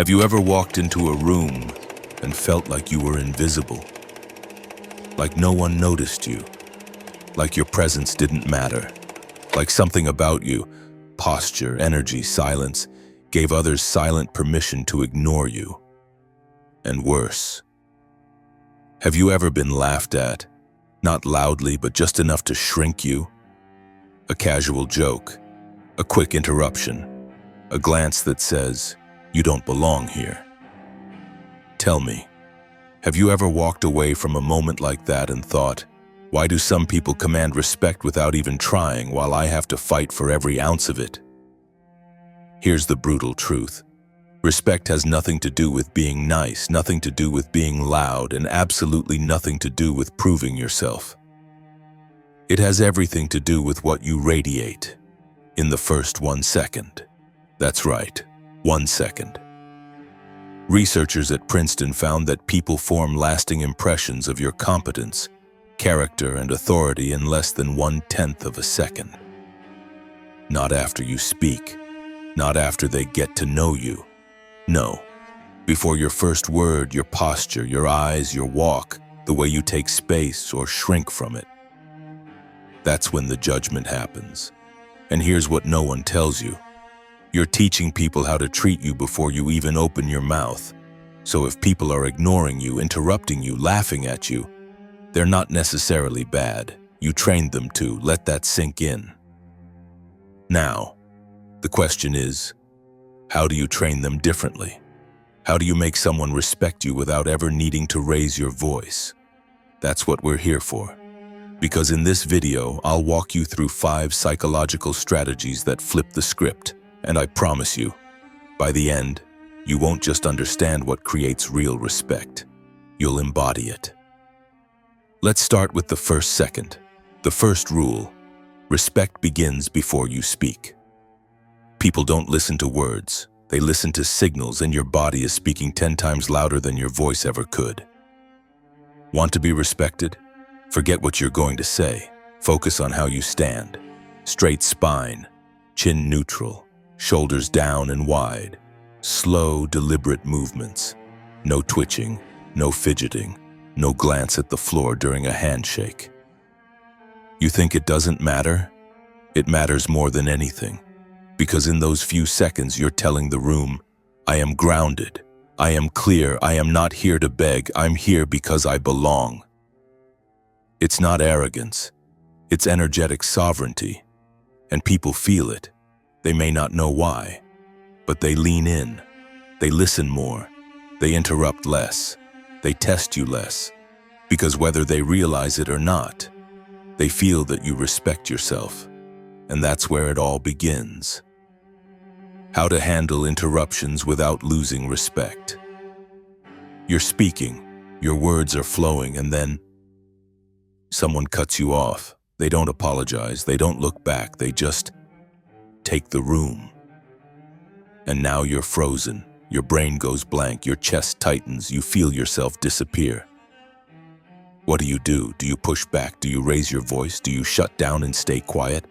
Have you ever walked into a room and felt like you were invisible? Like no one noticed you? Like your presence didn't matter? Like something about you, posture, energy, silence, gave others silent permission to ignore you? And worse, have you ever been laughed at? Not loudly, but just enough to shrink you? A casual joke, a quick interruption, a glance that says, "You don't belong here." Tell me, have you ever walked away from a moment like that and thought, why do some people command respect without even trying while I have to fight for every ounce of it? Here's the brutal truth. Respect has nothing to do with being nice, nothing to do with being loud, and absolutely nothing to do with proving yourself. It has everything to do with what you radiate in the first 1 second. That's right, 1 second. Researchers at Princeton found that people form lasting impressions of your competence, character, and authority in less than 1/10 of a second. Not after you speak, not after they get to know you. No, before your first word, your posture, your eyes, your walk, the way you take space or shrink from it. That's when the judgment happens. And here's what no one tells you. You're teaching people how to treat you before you even open your mouth. So if people are ignoring you, interrupting you, laughing at you, they're not necessarily bad. You trained them to. Let that sink in. Now, the question is, how do you train them differently? How do you make someone respect you without ever needing to raise your voice? That's what we're here for. Because in this video, I'll walk you through 5 psychological strategies that flip the script. And I promise you, by the end, you won't just understand what creates real respect. You'll embody it. Let's start with the first second. The first rule: respect begins before you speak. People don't listen to words. They listen to signals, and your body is speaking 10 times louder than your voice ever could. Want to be respected? Forget what you're going to say. Focus on how you stand. Straight spine, chin neutral, shoulders down and wide. Slow, deliberate movements. No twitching, no fidgeting, no glance at the floor during a handshake. You think it doesn't matter? It matters more than anything. Because in those few seconds you're telling the room, I am grounded, I am clear, I am not here to beg, I'm here because I belong. It's not arrogance, it's energetic sovereignty. And people feel it. They may not know why, but they lean in, they listen more, they interrupt less, they test you less. Because whether they realize it or not, they feel that you respect yourself. And that's where it all begins. How to handle interruptions without losing respect. You're speaking, your words are flowing, and then someone cuts you off. They don't apologize, they don't look back, they just take the room. And now you're frozen, your brain goes blank, your chest tightens, you feel yourself disappear. What do? Do you push back? Do you raise your voice? Do you shut down and stay quiet?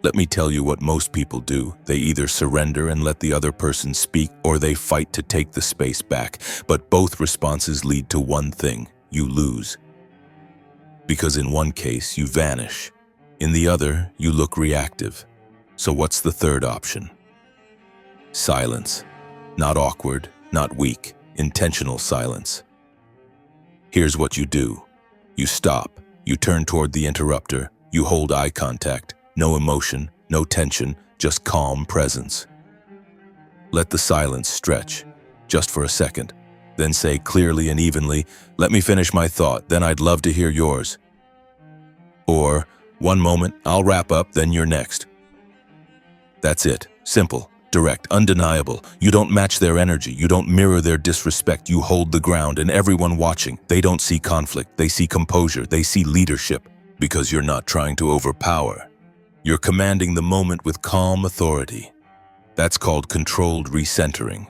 Let me tell you what most people do. They either surrender and let the other person speak, or they fight to take the space back. But both responses lead to one thing: you lose. Because in one case, you vanish. In the other, you look reactive. So what's the third option? Silence. Not awkward, not weak, intentional silence. Here's what you do. You stop. You turn toward the interrupter. You hold eye contact. No emotion, no tension, just calm presence. Let the silence stretch, just for a second. Then say clearly and evenly, "Let me finish my thought, then I'd love to hear yours." Or, "One moment, I'll wrap up, then you're next." That's it. Simple, direct, undeniable. You don't match their energy. You don't mirror their disrespect. You hold the ground, and everyone watching, they don't see conflict. They see composure. They see leadership. Because you're not trying to overpower. You're commanding the moment with calm authority. That's called controlled recentering.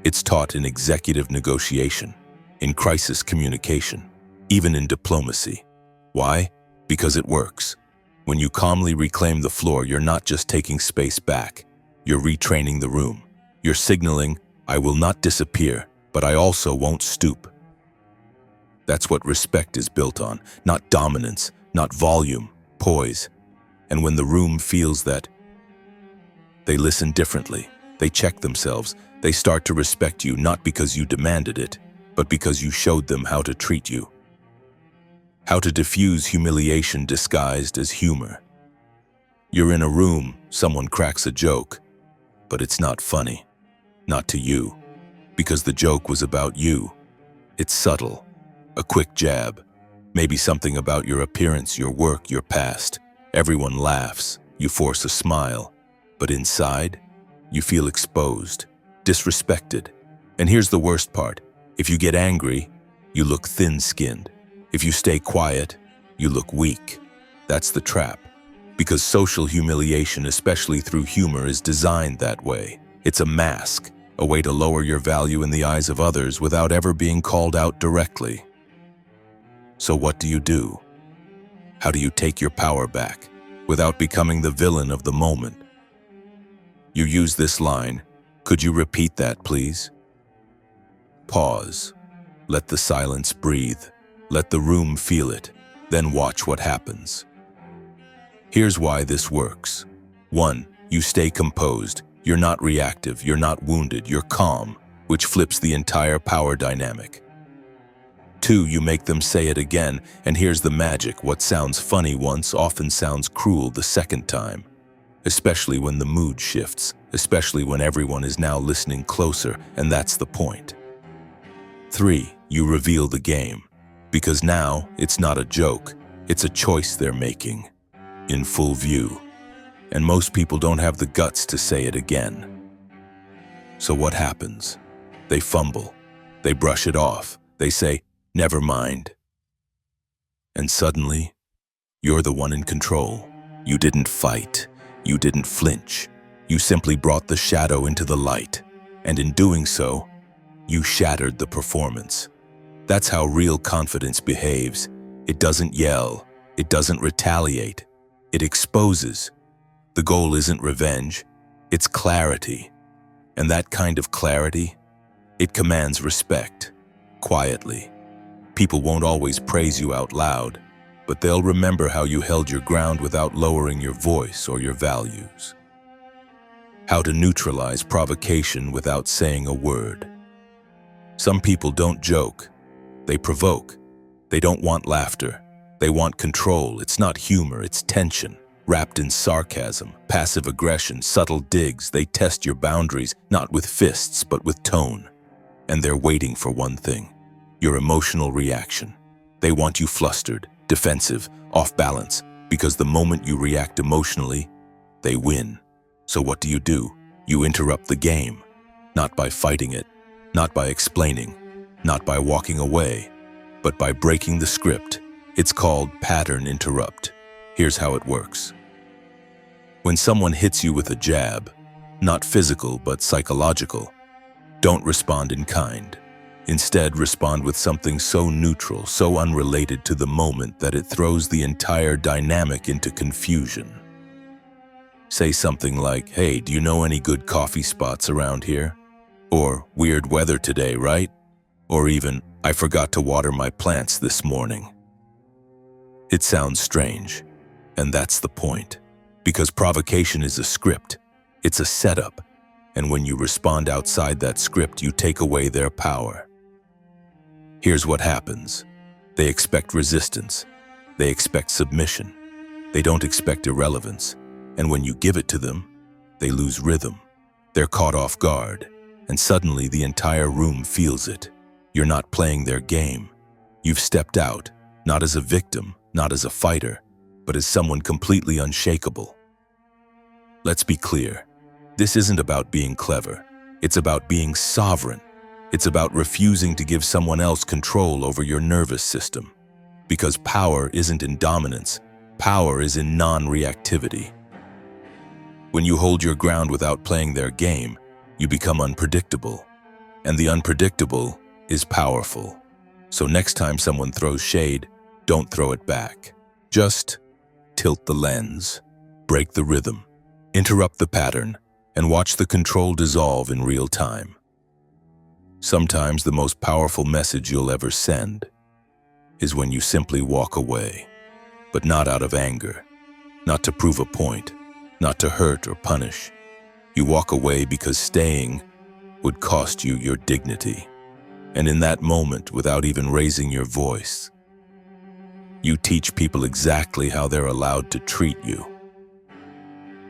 It's taught in executive negotiation, in crisis communication, even in diplomacy. Why? Because it works. When you calmly reclaim the floor, you're not just taking space back. You're retraining the room. You're signaling, I will not disappear, but I also won't stoop. That's what respect is built on, not dominance, not volume, poise. And when the room feels that, they listen differently, they check themselves, they start to respect you not because you demanded it, but because you showed them how to treat you. How to diffuse humiliation disguised as humor. You're in a room, someone cracks a joke, but it's not funny. Not to you, because the joke was about you. It's subtle, a quick jab, maybe something about your appearance, your work, your past. Everyone laughs, you force a smile, but inside, you feel exposed, disrespected. And here's the worst part. If you get angry, you look thin-skinned. If you stay quiet, you look weak. That's the trap. Because social humiliation, especially through humor, is designed that way. It's a mask, a way to lower your value in the eyes of others without ever being called out directly. So what do? How do you take your power back without becoming the villain of the moment? You use this line. Could you repeat that, please? Pause. Let the silence breathe. Let the room feel it. Then watch what happens. Here's why this works. 1. You stay composed. You're not reactive. You're not wounded. You're calm, which flips the entire power dynamic. 2. You make them say it again, and here's the magic. What sounds funny once often sounds cruel the second time. Especially when the mood shifts, especially when everyone is now listening closer, and that's the point. 3. You reveal the game, because now it's not a joke, it's a choice they're making, in full view. And most people don't have the guts to say it again. So what happens? They fumble, they brush it off, they say, "Never mind." And suddenly, you're the one in control. You didn't fight. You didn't flinch. You simply brought the shadow into the light. And in doing so, you shattered the performance. That's how real confidence behaves. It doesn't yell. It doesn't retaliate. It exposes. The goal isn't revenge. It's clarity. And that kind of clarity, it commands respect, quietly. People won't always praise you out loud, but they'll remember how you held your ground without lowering your voice or your values. How to neutralize provocation without saying a word. Some people don't joke. They provoke. They don't want laughter. They want control. It's not humor, it's tension, wrapped in sarcasm, passive aggression, subtle digs. They test your boundaries, not with fists, but with tone. And they're waiting for one thing. Your emotional reaction. They want you flustered, defensive, off balance, because the moment you react emotionally, they win. So what do? You interrupt the game, not by fighting it, not by explaining, not by walking away, but by breaking the script. It's called pattern interrupt. Here's how it works. When someone hits you with a jab, not physical but psychological, don't respond in kind. Instead, respond with something so neutral, so unrelated to the moment that it throws the entire dynamic into confusion. Say something like, "Hey, do you know any good coffee spots around here?" Or, "Weird weather today, right?" Or even, "I forgot to water my plants this morning." It sounds strange, and that's the point. Because provocation is a script, it's a setup, and when you respond outside that script, you take away their power. Here's what happens. They expect resistance. They expect submission. They don't expect irrelevance. And when you give it to them, they lose rhythm. They're caught off guard, and suddenly the entire room feels it. You're not playing their game. You've stepped out, not as a victim, not as a fighter, but as someone completely unshakable. Let's be clear. This isn't about being clever. It's about being sovereign. It's about refusing to give someone else control over your nervous system. Because power isn't in dominance. Power is in non-reactivity. When you hold your ground without playing their game, you become unpredictable. And the unpredictable is powerful. So next time someone throws shade, don't throw it back. Just tilt the lens, break the rhythm, interrupt the pattern, and watch the control dissolve in real time. Sometimes the most powerful message you'll ever send is when you simply walk away, but not out of anger, not to prove a point, not to hurt or punish. You walk away because staying would cost you your dignity. And in that moment, without even raising your voice, you teach people exactly how they're allowed to treat you.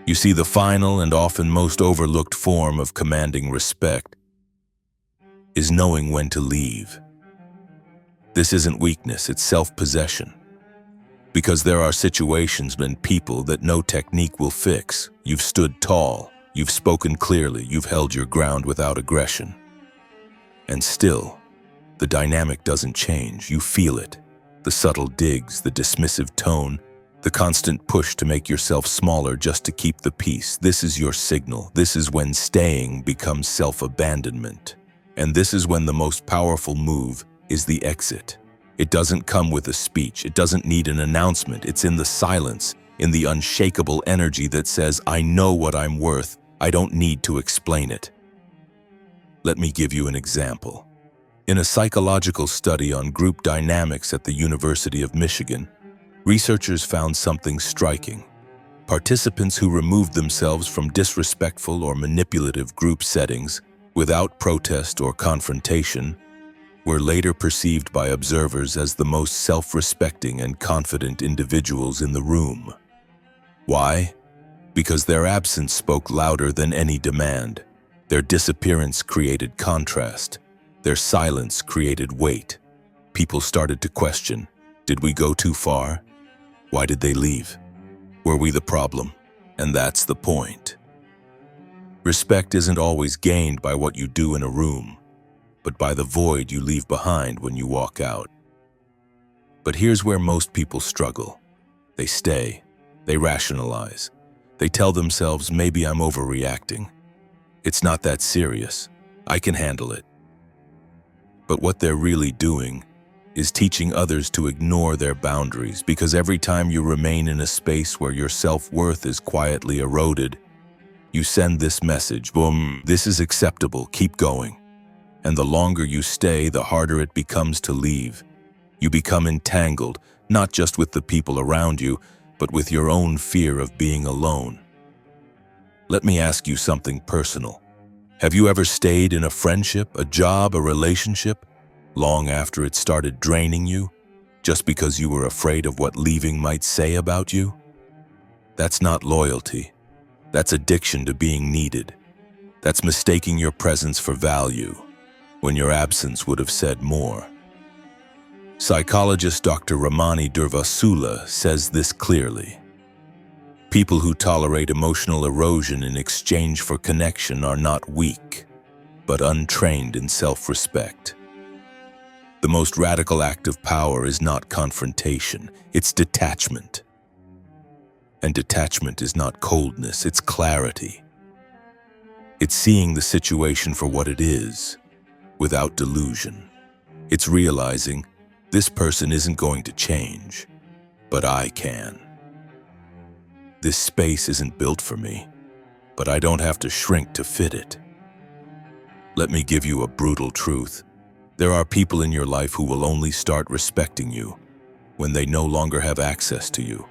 You see, the final and often most overlooked form of commanding respect is knowing when to leave. This isn't weakness, it's self-possession. Because there are situations and people that no technique will fix. You've stood tall, you've spoken clearly, you've held your ground without aggression. And still, the dynamic doesn't change. You feel it. The subtle digs, the dismissive tone, the constant push to make yourself smaller just to keep the peace. This is your signal. This is when staying becomes self-abandonment. And this is when the most powerful move is the exit. It doesn't come with a speech. It doesn't need an announcement. It's in the silence, in the unshakable energy that says, I know what I'm worth. I don't need to explain it. Let me give you an example. In a psychological study on group dynamics at the University of Michigan, researchers found something striking. Participants who removed themselves from disrespectful or manipulative group settings without protest or confrontation were later perceived by observers as the most self-respecting and confident individuals in the room. Why? Because their absence spoke louder than any demand. Their disappearance created contrast. Their silence created weight. People started to question, did we go too far? Why did they leave? Were we the problem? And that's the point. Respect isn't always gained by what you do in a room, but by the void you leave behind when you walk out. But here's where most people struggle. They stay. They rationalize. They tell themselves, maybe I'm overreacting. It's not that serious. I can handle it. But what they're really doing is teaching others to ignore their boundaries, because every time you remain in a space where your self-worth is quietly eroded, you send this message, boom, this is acceptable, keep going. And the longer you stay, the harder it becomes to leave. You become entangled, not just with the people around you, but with your own fear of being alone. Let me ask you something personal. Have you ever stayed in a friendship, a job, a relationship, long after it started draining you, just because you were afraid of what leaving might say about you? That's not loyalty. That's addiction to being needed. That's mistaking your presence for value, when your absence would have said more. Psychologist Dr. Ramani Durvasula says this clearly. People who tolerate emotional erosion in exchange for connection are not weak, but untrained in self-respect. The most radical act of power is not confrontation, it's detachment. And detachment is not coldness, it's clarity. It's seeing the situation for what it is, without delusion. It's realizing this person isn't going to change, but I can. This space isn't built for me, but I don't have to shrink to fit it. Let me give you a brutal truth. There are people in your life who will only start respecting you when they no longer have access to you.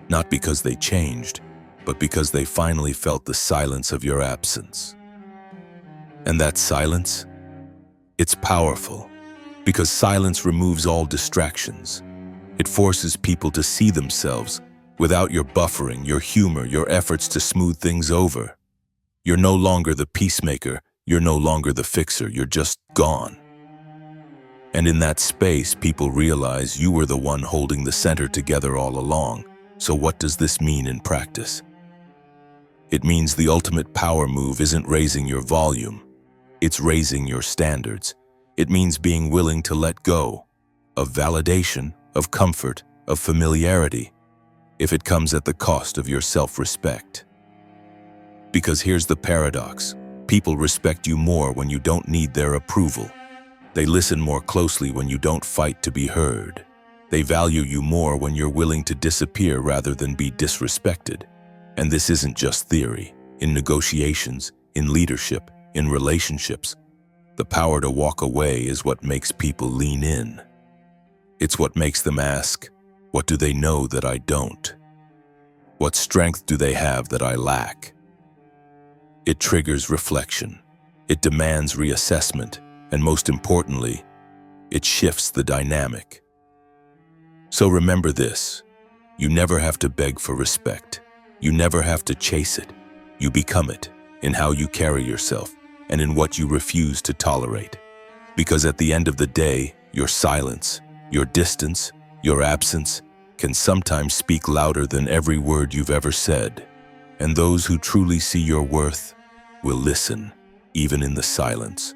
Not because they changed, but because they finally felt the silence of your absence. And that silence? It's powerful, because silence removes all distractions. It forces people to see themselves without your buffering, your humor, your efforts to smooth things over. You're no longer the peacemaker, you're no longer the fixer, you're just gone. And in that space, people realize you were the one holding the center together all along. So what does this mean in practice? It means the ultimate power move isn't raising your volume, it's raising your standards. It means being willing to let go of validation, of comfort, of familiarity, if it comes at the cost of your self-respect. Because here's the paradox. People respect you more when you don't need their approval. They listen more closely when you don't fight to be heard. They value you more when you're willing to disappear rather than be disrespected. And this isn't just theory. In negotiations, in leadership, in relationships, The power to walk away is what makes people lean in. It's what makes them ask, what do they know that I don't? What strength do they have that I lack? It triggers reflection. It demands reassessment, and most importantly, it shifts the dynamic. So remember this, you never have to beg for respect. You never have to chase it. You become it in how you carry yourself and in what you refuse to tolerate. Because at the end of the day, your silence, your distance, your absence can sometimes speak louder than every word you've ever said. And those who truly see your worth will listen, even in the silence.